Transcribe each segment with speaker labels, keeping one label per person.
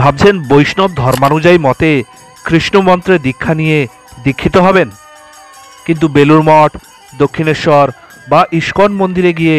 Speaker 1: ভাবছেন বৈষ্ণব ধর্মানুযায়ী মতে কৃষ্ণ মন্ত্রে দীক্ষা নিয়ে দীক্ষিত হবেন, কিন্তু বেলুর মঠ, দক্ষিণেশ্বর বা ইস্কন মন্দিরে গিয়ে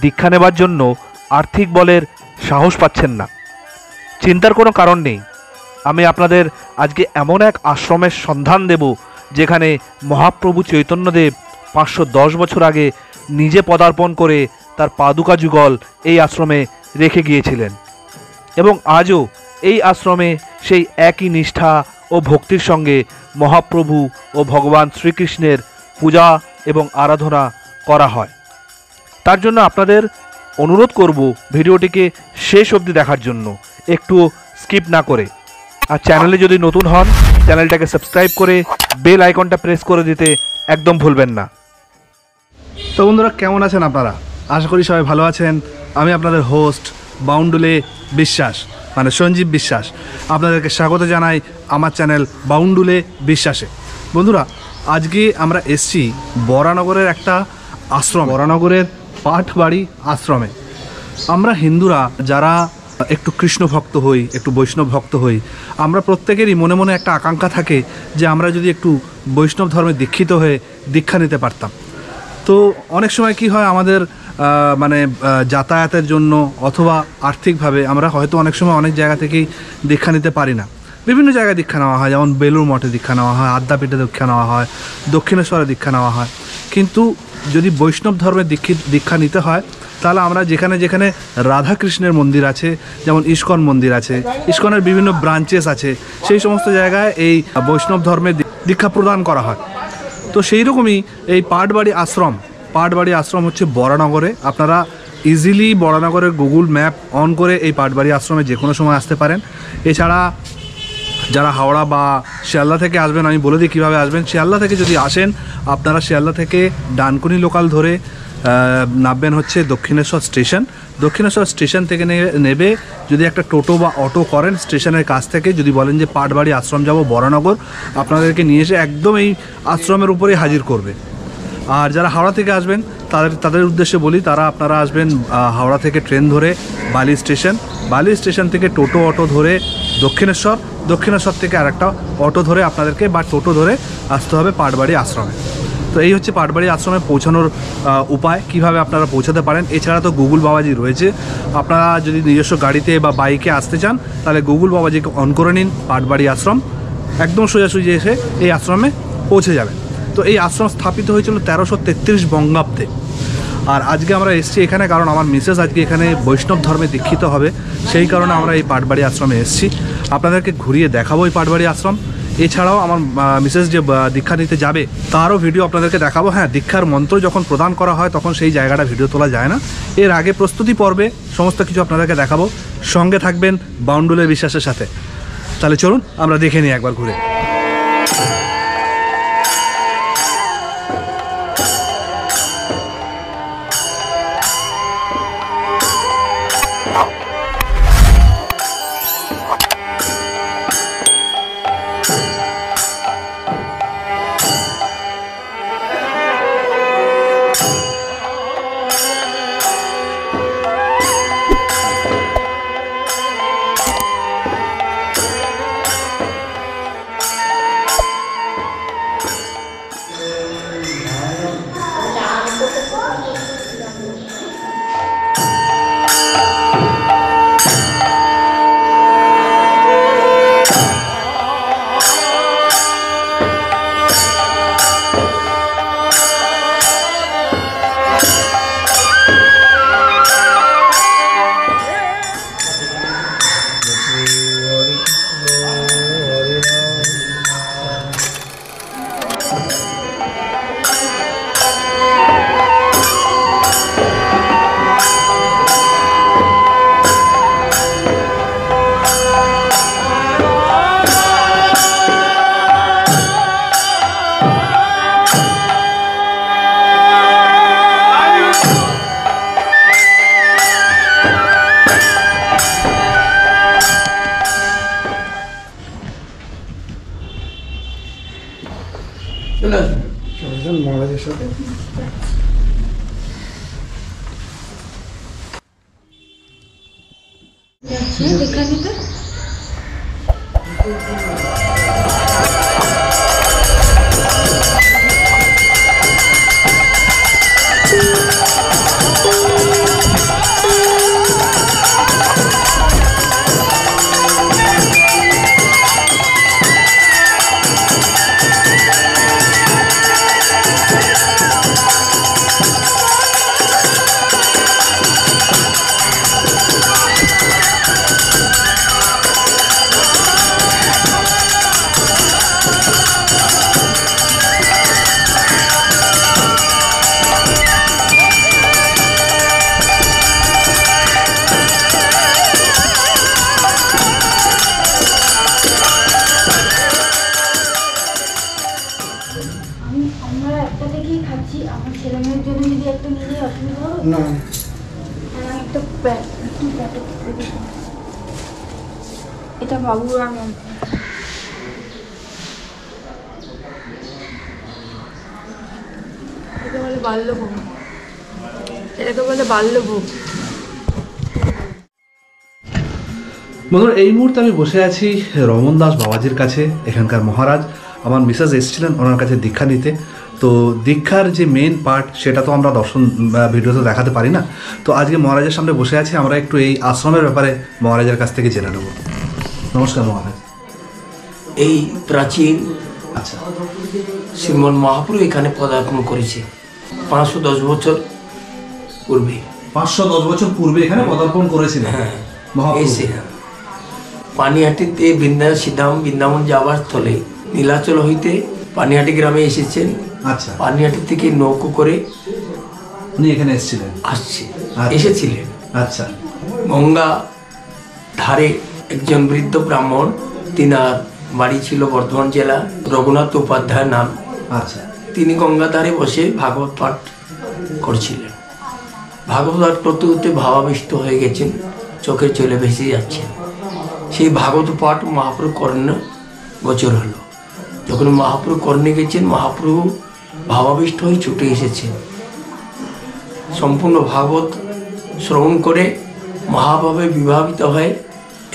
Speaker 1: দীক্ষা নেবার জন্য আর্থিক বলের সাহস পাচ্ছেন না। চিন্তার কোনো কারণ নেই। আমি আপনাদের আজকে এমন এক আশ্রমের সন্ধান দেব যেখানে মহাপ্রভু চৈতন্যদেব 510 বছর আগে নিজে পদার্পণ করে তার পাদুকা যুগল এই আশ্রমে রেখে গিয়েছিলেন, এবং আজও এই আশ্রমে সেই একই নিষ্ঠা ও ভক্তির সঙ্গে মহাপ্রভু ও ভগবান শ্রীকৃষ্ণের পূজা এবং আরাধনা করা হয়। তার জন্য আপনাদের অনুরোধ করব ভিডিওটিকে শেষ অবধি দেখার জন্য, একটু স্কিপ না করে। আর চ্যানেলে যদি নতুন হন, চ্যানেলটাকে সাবস্ক্রাইব করে বেল আইকনটা প্রেস করে দিতে একদম ভুলবেন না।
Speaker 2: তো বন্ধুরা, কেমন আছেন আপনারা? আশা করি সবাই ভালো আছেন। আমি আপনাদের হোস্ট বাউন্ডুলে বিশ্বাস, মানে সঞ্জীব বিশ্বাস, আপনাদেরকে স্বাগত জানাই আমার চ্যানেল বাউন্ডুলে বিশ্বাসে। বন্ধুরা, আজকে আমরা এসছি বরানগরের একটা আশ্রম, বরানগরের পাঠবাড়ি আশ্রমে। আমরা হিন্দুরা যারা একটু কৃষ্ণ ভক্ত হই, একটু বৈষ্ণব ভক্ত হই, আমরা প্রত্যেকেরই মনে মনে একটা আকাঙ্ক্ষা থাকে যে আমরা যদি একটু বৈষ্ণব ধর্মে দীক্ষিত হয়ে দীক্ষা নিতে পারতাম। তো অনেক সময় কি হয়, আমাদের যাতায়াতের জন্য অথবা আর্থিকভাবে আমরা হয়তো অনেক সময় অনেক জায়গা থেকেই দীক্ষা নিতে পারি না। বিভিন্ন জায়গায় দীক্ষা নেওয়া হয়, যেমন বেলুর মঠে দীক্ষা নেওয়া হয়, আদ্যাপীঠে দীক্ষা নেওয়া হয়, দক্ষিণেশ্বরে দীক্ষা নেওয়া হয়। কিন্তু যদি বৈষ্ণব ধর্মের দীক্ষা নিতে হয়, তাহলে আমরা যেখানে যেখানে রাধাকৃষ্ণের মন্দির আছে, যেমন ইস্কন মন্দির আছে, ইস্কনের বিভিন্ন ব্রাঞ্চেস আছে, সেই সমস্ত জায়গায় এই বৈষ্ণব ধর্মের দীক্ষা প্রদান করা হয়। তো সেই রকমই এই পাঠবাড়ি আশ্রম হচ্ছে বরানগরে। আপনারা ইজিলি বরানগরের গুগল ম্যাপ অন করে এই পাঠবাড়ি আশ্রমে যে কোনো সময় আসতে পারেন। এছাড়া যারা হাওড়া বা শিয়ালদা থেকে আসবেন, আমি বলে দিই কীভাবে আসবেন। শিয়ালদা থেকে যদি আসেন, আপনারা শিয়ালদা থেকে ডানকুনি লোকাল ধরে নামবেন হচ্ছে দক্ষিণেশ্বর স্টেশন। দক্ষিণেশ্বর স্টেশন থেকে নেবে যদি একটা টোটো বা অটো করেন স্টেশনের কাছ থেকে, যদি বলেন যে পাঠবাড়ি আশ্রম যাব বরানগর, আপনাদেরকে নিয়ে এসে একদম এই আশ্রমের উপরেই হাজির করবে। আর যারা হাওড়া থেকে আসবেন তাদের উদ্দেশ্যে বলি, আপনারা আসবেন হাওড়া থেকে ট্রেন ধরে বালি স্টেশন থেকে টোটো অটো ধরে দক্ষিণেশ্বর থেকে আরেকটা অটো ধরে আপনাদেরকে বা টোটো ধরে আসতে হবে পাঠবাড়ি আশ্রমে। তো এই হচ্ছে পাঠবাড়ি আশ্রমে পৌঁছানোর উপায়, কিভাবে আপনারা পৌঁছাতে পারেন। এছাড়া তো গুগল বাবাজি রয়েছে। আপনারা যদি নিজস্ব গাড়িতে বা বাইকে আসতে চান, তাহলে গুগল বাবাজিকে অন করে নিন, পাঠবাড়ি আশ্রম, একদম সোজাসুজি এসে এই আশ্রমে পৌঁছে যাবেন। তো এই আশ্রম স্থাপিত হয়েছিল 1333 বঙ্গাব্দে। আর আজকে আমরা এসেছি এখানে কারণ আমার মিসেস আজকে এখানে বৈষ্ণব ধর্মে দীক্ষিত হবে, সেই কারণে আমরা এই পাঠবাড়ি আশ্রমে এসেছি। আপনাদেরকে ঘুরিয়ে দেখাবো এই পাঠবাড়ি আশ্রম। এছাড়াও আমার মিসেস যে দীক্ষা নিতে যাবে তারও ভিডিও আপনাদেরকে দেখাবো। হ্যাঁ, দীক্ষার মন্ত্র যখন প্রদান করা হয় তখন সেই জায়গাটা ভিডিও তোলা যায় না। এর আগে প্রস্তুতি পর্বে সমস্ত কিছু আপনাদেরকে দেখাবো। সঙ্গে থাকবেন বাউন্ডুলের বিশ্বাসের সাথে। তাহলে চলুন আমরা দেখে নিই একবার ঘুরে। মহারাজের সাথে
Speaker 3: দেখা নিতে আমরা একটা থেকেই খাচ্ছি, আমার ছেলে মেয়ের জন্য যদি একটা নিলে অসুবিধা হবে
Speaker 4: না
Speaker 3: একটা এটা বাবু আর মাম এটাকে বলে বাল্যভোগ, এটাকে বলে বাল্যভোগ।
Speaker 2: বন্ধুরা, এই মুহূর্তে আমি বসে আছি রমন দাস বাবাজির কাছে, এখানকার মহারাজ। আমার মিসেস এসেছিলেন ওনার কাছে দীক্ষা নিতে। তো দীক্ষার যে মেন পার্ট সেটা তো আমরা দর্শন ভিডিওতে দেখাতে পারি না। তো আজকে মহারাজের সামনে বসে আছি, আমরা একটু এই আশ্রমের ব্যাপারে মহারাজের কাছ থেকে জেনে নেব। নমস্কার মহারাজ।
Speaker 4: এই প্রাচীন
Speaker 2: আচ্ছা,
Speaker 4: শ্রীমন মহাপ্রভু এখানে পদার্পণ করেছে 510 বছর পূর্বে।
Speaker 2: 510 বছর পূর্বে এখানে পদার্পণ করেছিলেন
Speaker 4: হ্যাঁ,
Speaker 2: মহাপ্রভু।
Speaker 4: এসে পানিহাটিতে বৃন্দাবন যাওয়ার স্থলে নীলাচল হইতে পানিহাটি গ্রামে এসেছেন।
Speaker 2: আচ্ছা,
Speaker 4: পানিহাটি থেকে নৌকো করে
Speaker 2: উনি এখানে এসেছিলেন,
Speaker 4: এসেছিলেন।
Speaker 2: আচ্ছা,
Speaker 4: গঙ্গা ধারে একজন বৃদ্ধ ব্রাহ্মণ, তিনার বাড়ি ছিল বর্ধমান জেলা, রঘুনাথ উপাধ্যায় নাম।
Speaker 2: আচ্ছা,
Speaker 4: তিনি গঙ্গা ধারে বসে ভাগবত পাঠ করছিলেন। ভাগবত পাঠ করতে করতে ভাবাবিষ্ট হয়ে গেছেন, চোখের চলে ভেসে যাচ্ছেন। সেই ভাগবত পাঠ মহাপ্রভু কর্ণে গোচর হলো। যখন মহাপ্রভু কর্ণে গেছেন, মহাপ্রভু ভাবাবিষ্ট হয়ে ছুটে এসেছেন। সম্পূর্ণ ভাগবত শ্রবণ করে মহাভাবে বিভাবিত হয়ে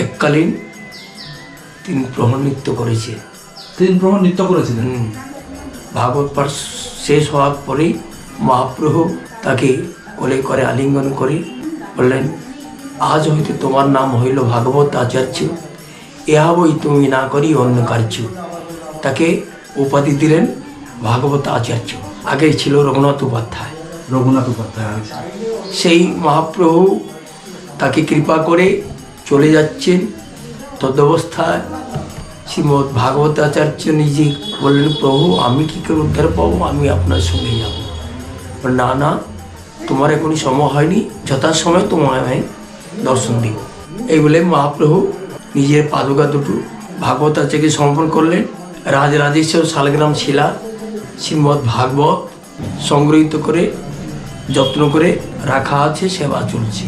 Speaker 4: এককালীন 3 প্রহর নৃত্য করেছে।
Speaker 2: 3 প্রহর নৃত্য করেছিলেন।
Speaker 4: ভাগবত পাঠ শেষ হওয়ার পরেই মহাপ্রভু তাকে কোলে করে আলিঙ্গন করে বললেন, আজ হইতে তোমার নাম হইল ভাগবত আচার্য, ইহা বই তুমি না করি অন্য কার্য। তাকে উপাধি দিলেন ভাগবত আচার্য। আগে ছিল রঘুনাথ উপাধ্যায়।
Speaker 2: রঘুনাথ উপাধ্যায়। আচ্ছা,
Speaker 4: সেই মহাপ্রভু তাকে কৃপা করে চলে যাচ্ছেন। তদবস্থায় শ্রীমৎ ভাগবত আচার্য নিজে বললেন, প্রভু আমি কী করে উদ্ধার পাবো, আমি আপনার সঙ্গে যাব। না না, তোমার এখনই সময় হয়নি, যথাসময় তোমায় আমি দর্শন দিব। এই বলে মহাপ্রভু নিজের পাদুকা দুটো ভাগবত আচার্যকে সমর্পণ করলেন। রাজরাজেশ্বর শালগ্রাম শিলা শ্রীমৎ ভাগবত সংগৃহীত করে যত্ন করে রাখা আছে, সেবা চলছে।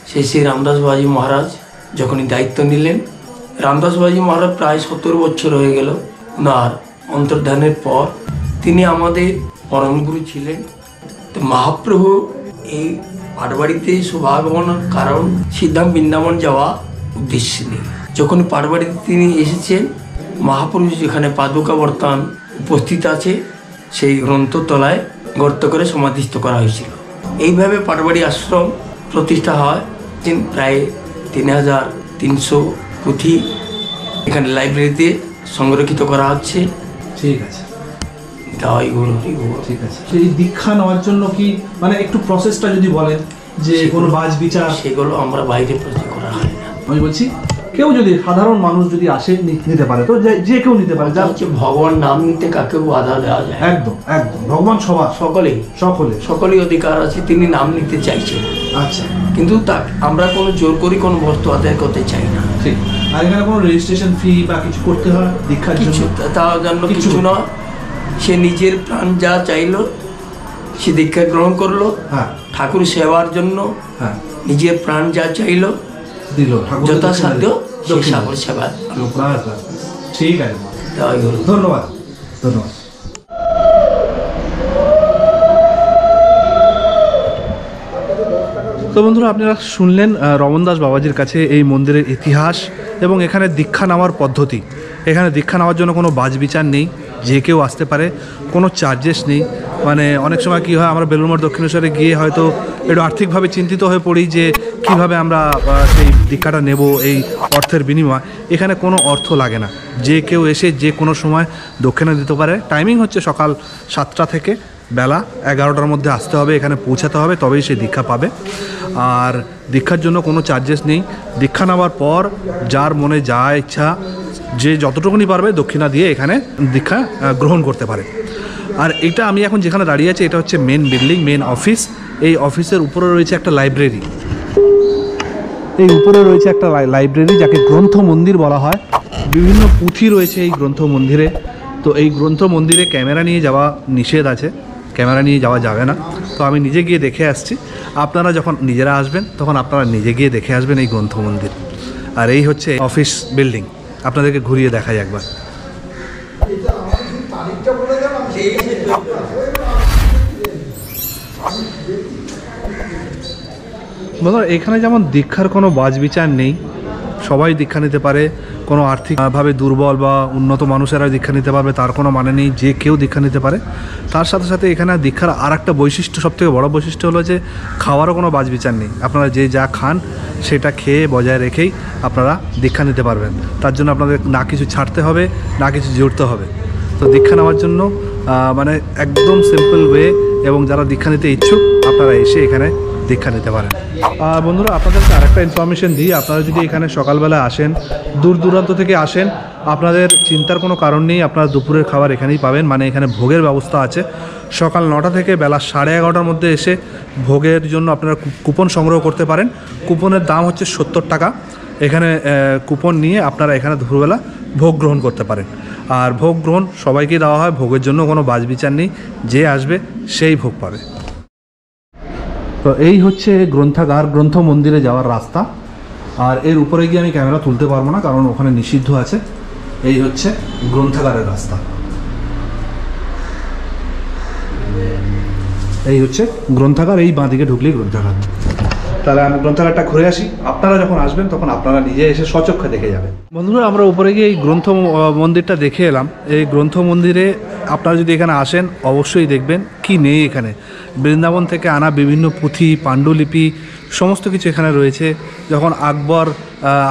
Speaker 4: শ্রী রামদাস বাবাজি মহারাজ যখনই দায়িত্ব নিলেন, রামদাস বাবাজি মহারাজ প্রায় 70 বছর হয়ে গেল ওনার অন্তর্ধানের পর। তিনি আমাদের পরম গুরু ছিলেন। তো মহাপ্রভু এই পাটবাড়িতে শুভাগমনের কারণ সিদ্ধাম বৃন্দাবন যাওয়া উদ্দেশ্য নেই। যখন পাটবাড়িতে তিনি এসেছেন, মহাপ্রভু যেখানে পাদুকা বর্তমান উপস্থিত আছে, সেই গ্রন্থতলায় গর্ত করে সমাধিস্থ করা হয়েছিল। এইভাবে পাটবাড়ি আশ্রম প্রতিষ্ঠা হয়। প্রায় 3300 পুঁথি এখানে লাইব্রেরিতে সংরক্ষিত করা হচ্ছে।
Speaker 2: ঠিক আছে,
Speaker 4: তাই
Speaker 2: ঠিক আছে। সেই দীক্ষা নেওয়ার জন্য কি মানে একটু প্রসেসটা যদি বলেন, যে কোনো বাজ বিচার?
Speaker 4: সেগুলো আমরা বাইরে প্রচার করা হয় না।
Speaker 2: আমি বলছি কেউ যদি সাধারণ মানুষ যদি আসে নিতে পারে, তো যে কেউ নিতে পারে। যা
Speaker 4: হচ্ছে ভগবান নাম নিতে কাকেও বাধা দেওয়া যায়?
Speaker 2: একদম একদম, ভগবান সবার সকলেই
Speaker 4: অধিকার আছে। তিনি নাম নিতে চাইছেন।
Speaker 2: আচ্ছা,
Speaker 4: কিন্তু তা আমরা কোনো জোর করি কোনো বস্তু আদায় করতে চাই না।
Speaker 2: ঠিক। আর এখানে কোনো রেজিস্ট্রেশন ফি বা কিছু করতে হয় দীক্ষার জন্য?
Speaker 4: তার জন্য কিছু নয়। সে নিজের প্রাণ যা চাইলো সে দীক্ষা গ্রহণ করলো।
Speaker 2: হ্যাঁ,
Speaker 4: ঠাকুর সেবার জন্য
Speaker 2: হ্যাঁ,
Speaker 4: নিজের প্রাণ যা চাইলো
Speaker 2: দিল,
Speaker 4: যথাসাধ্য সেই ঠাকুর সেবা।
Speaker 2: ঠিক আছে, ধন্যবাদ ধন্যবাদ। তো বন্ধুরা, আপনারা শুনলেন রমনদাস বাবাজির কাছে এই মন্দিরের ইতিহাস এবং এখানে দীক্ষা নেওয়ার পদ্ধতি। এখানে দীক্ষা নেওয়ার জন্য কোনো বাছবিচার নেই, যে কেউ আসতে পারে, কোনো চার্জেস নেই। মানে অনেক সময় কী হয়, আমরা বেলুড় মঠ দক্ষিণেশ্বরে গিয়ে হয়তো একটু আর্থিকভাবে চিন্তিত হয়ে পড়ি যে কিভাবে আমরা সেই দীক্ষাটা নেব এই অর্থের বিনিময়। এখানে কোনো অর্থ লাগে না, যে কেউ এসে যে কোনো সময় দক্ষিণা দিতে পারে। টাইমিং হচ্ছে সকাল 7টা থেকে বেলা 11টার মধ্যে আসতে হবে, এখানে পৌঁছাতে হবে, তবেই সে দীক্ষা পাবে। আর দীক্ষার জন্য কোনো চার্জেস নেই। দীক্ষা নেওয়ার পর যার মনে যা ইচ্ছা, যে যতটুকুনি পারবে দক্ষিণা দিয়ে এখানে দীক্ষা গ্রহণ করতে পারে। আর এটা আমি এখন যেখানে দাঁড়িয়ে আছি, এটা হচ্ছে মেন বিল্ডিং, মেন অফিস। এই অফিসের উপরে রয়েছে একটা লাইব্রেরি। এই উপরে রয়েছে একটা লাইব্রেরি, যাকে গ্রন্থ মন্দির বলা হয়। বিভিন্ন পুঁথি রয়েছে এই গ্রন্থ মন্দিরে। তো এই গ্রন্থ মন্দিরে ক্যামেরা নিয়ে যাওয়া নিষেধ আছে, ক্যামেরা নিয়ে যাওয়া যাবে না। তো আমি নিজে গিয়ে দেখে আসছি। আপনারা যখন নিজেরা আসবেন তখন আপনারা নিজে গিয়ে দেখে আসবেন এই গ্রন্থ মন্দির। আর এই হচ্ছে অফিস বিল্ডিং, আপনাদেরকে ঘুরিয়ে দেখাই একবার। বন্ধুরা, এখানে যেমন দীক্ষার কোনো বাছবিচার নেই, সবাই দীক্ষা নিতে পারে। কোনো আর্থিকভাবে দুর্বল বা উন্নত মানুষেরা দীক্ষা নিতে পারবে তার কোনো মানে নেই, যে কেউ দীক্ষা নিতে পারে। তার সাথে সাথে এখানে দীক্ষার আর একটা বৈশিষ্ট্য, সবথেকে বড় বৈশিষ্ট্য হলো যে খাওয়ারও কোনো বাছবিচার নেই। আপনারা যে যা খান সেটা খেয়ে বজায় রেখেই আপনারা দীক্ষা নিতে পারবেন। তার জন্য আপনাদের না কিছু ছাড়তে হবে, না কিছু জুড়তে হবে। তো দীক্ষা নেওয়ার জন্য মানে একদম সিম্পল ওয়ে, এবং যারা দীক্ষা নিতে ইচ্ছুক আপনারা এসে এখানে দীক্ষা নিতে পারেন। আর বন্ধুরা, আপনাদেরকে আরেকটা ইনফরমেশন দিই, আপনারা যদি এখানে সকালবেলা আসেন, দূর দূরান্ত থেকে আসেন, আপনাদের চিন্তার কোনো কারণ নেই, আপনারা দুপুরের খাবার এখানেই পাবেন। মানে এখানে ভোগের ব্যবস্থা আছে। সকাল 9টা থেকে বেলা 11:30টার মধ্যে এসে ভোগের জন্য আপনারা কুপন সংগ্রহ করতে পারেন। কুপনের দাম হচ্ছে 70 টাকা। এখানে কুপন নিয়ে আপনারা এখানে দুপুরবেলা ভোগ গ্রহণ করতে পারেন। আর ভোগ গ্রহণ সবাইকেই দেওয়া হয়, ভোগের জন্য কোনো বাছবিচার নেই, যে আসবে সেই ভোগ পাবে। তো এই হচ্ছে গ্রন্থাগার, গ্রন্থ মন্দিরে যাওয়ার রাস্তা। আর এর উপরে গিয়ে আমি ক্যামেরা তুলতে পারবো না, কারণ ওখানে নিষিদ্ধ আছে। এই হচ্ছে গ্রন্থাগারের রাস্তা। এই হচ্ছে গ্রন্থাগার, এই বাঁদিকে ঢুকলেই গ্রন্থাগার। তাহলে আমি গ্রন্থাগারটা ঘুরে আসি। আপনারা যখন আসবেন তখন আপনারা নিজে এসে স্বচক্ষে দেখে যাবেন। বন্ধুরা, আমরা উপরে গিয়ে এই গ্রন্থ মন্দিরটা দেখে এলাম। এই গ্রন্থ মন্দিরে আপনারা যদি এখানে আসেন অবশ্যই দেখবেন কি নেই এখানে। বৃন্দাবন থেকে আনা বিভিন্ন পুঁথি, পাণ্ডুলিপি সমস্ত কিছু এখানে রয়েছে। যখন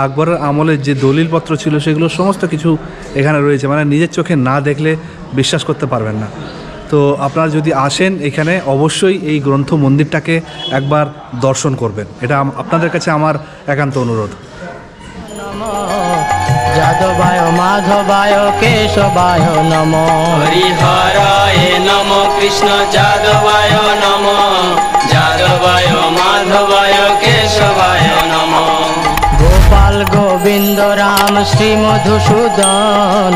Speaker 2: আকবরের আমলের যে দলিলপত্র ছিল সেগুলো সমস্ত কিছু এখানে রয়েছে। মানে নিজের চোখে না দেখলে বিশ্বাস করতে পারবেন না। তো আপনারা যদি আসেন এখানে অবশ্যই এই গ্রন্থ মন্দিরটাকে একবার দর্শন করবেন, এটা আপনাদের কাছে আমার একান্ত অনুরোধ।
Speaker 5: যাদবায় মাধবায় কেশবায় নমঃ। হরিহরায় নমঃ। কৃষ্ণ যাদবায় নমঃ। যাদবায় মাধবায় কেশবায় নমঃ। গোপাল গোবিন্দ রাম শ্রী মধুসূদন,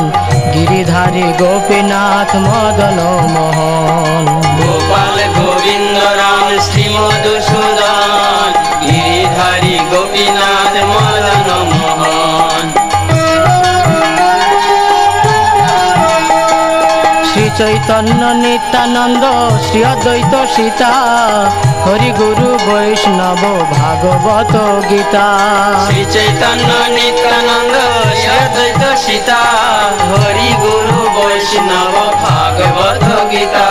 Speaker 5: গিরিধারী গোপীনাথ মদন মোহন। গোপাল গোবিন্দ রাম শ্রী মধুসূদন, গিরিধারী গোপীনাথ মদন মোহন। শ্রী চৈতন্য নিত্যানন্দ শ্রী অদ্বৈত সীতা, হরি গুরু বৈষ্ণব ভাগবত গীতা। শ্রী চৈতন্য নিত্যানন্দ শ্রী অদ্বৈত সীতা, হরি গুরু বৈষ্ণব ভাগবত গীতা।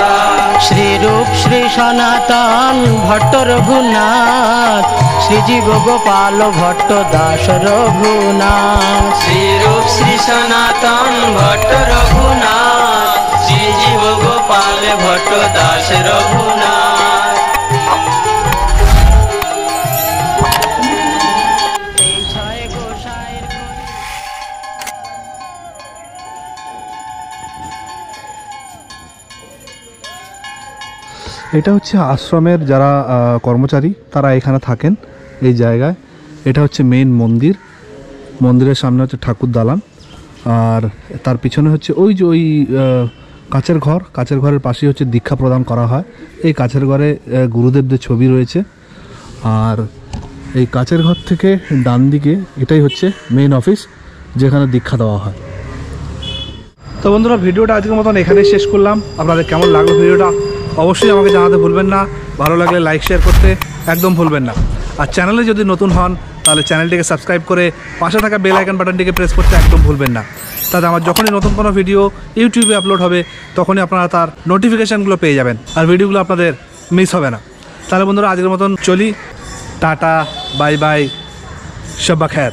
Speaker 5: শ্রী রূপ শ্রী সনাতন ভট্ট রঘুনাথ, শ্রীজীব গোপাল ভট্ট দাস রঘুনাথ। শ্রী রূপ শ্রী সনাতন ভট্ট রঘুনাথ, শ্রীজীব গোপাল ভট্ট দাস রঘুনাথ।
Speaker 2: এটা হচ্ছে আশ্রমের যারা কর্মচারী তারা এখানে থাকেন এই জায়গায়। এটা হচ্ছে মেইন মন্দির, মন্দিরের সামনে হচ্ছে ঠাকুর দালান, আর তার পিছনে হচ্ছে ওই যে ওই কাচের ঘর, কাচের ঘরের পাশেই হচ্ছে দীক্ষা প্রদান করা হয়। এই কাচের ঘরে গুরুদেবদের ছবি রয়েছে। আর এই কাচের ঘর থেকে ডান দিকে এটাই হচ্ছে মেইন অফিস, যেখানে দীক্ষা দেওয়া হয়। তো বন্ধুরা, ভিডিওটা আজকের মতন এখানেই শেষ করলাম। আপনাদের কেমন লাগলো ভিডিওটা অবশ্যই আমাকে জানাতে ভুলবেন না। ভালো লাগলে লাইক শেয়ার করতে একদম ভুলবেন না। আর চ্যানেলে যদি নতুন হন তাহলে চ্যানেলটিকে সাবস্ক্রাইব করে পাশে থাকা বেল আইকন বাটনটিকে প্রেস করতে একদম ভুলবেন না। তাতে আমার যখনই নতুন কোনো ভিডিও ইউটিউবে আপলোড হবে তখনই আপনারা তার নোটিফিকেশানগুলো পেয়ে যাবেন, আর ভিডিওগুলো আপনাদের মিস হবে না। তাহলে বন্ধুরা আজকের মতন চলি, টাটা, বাই বাই, শব্বা খের।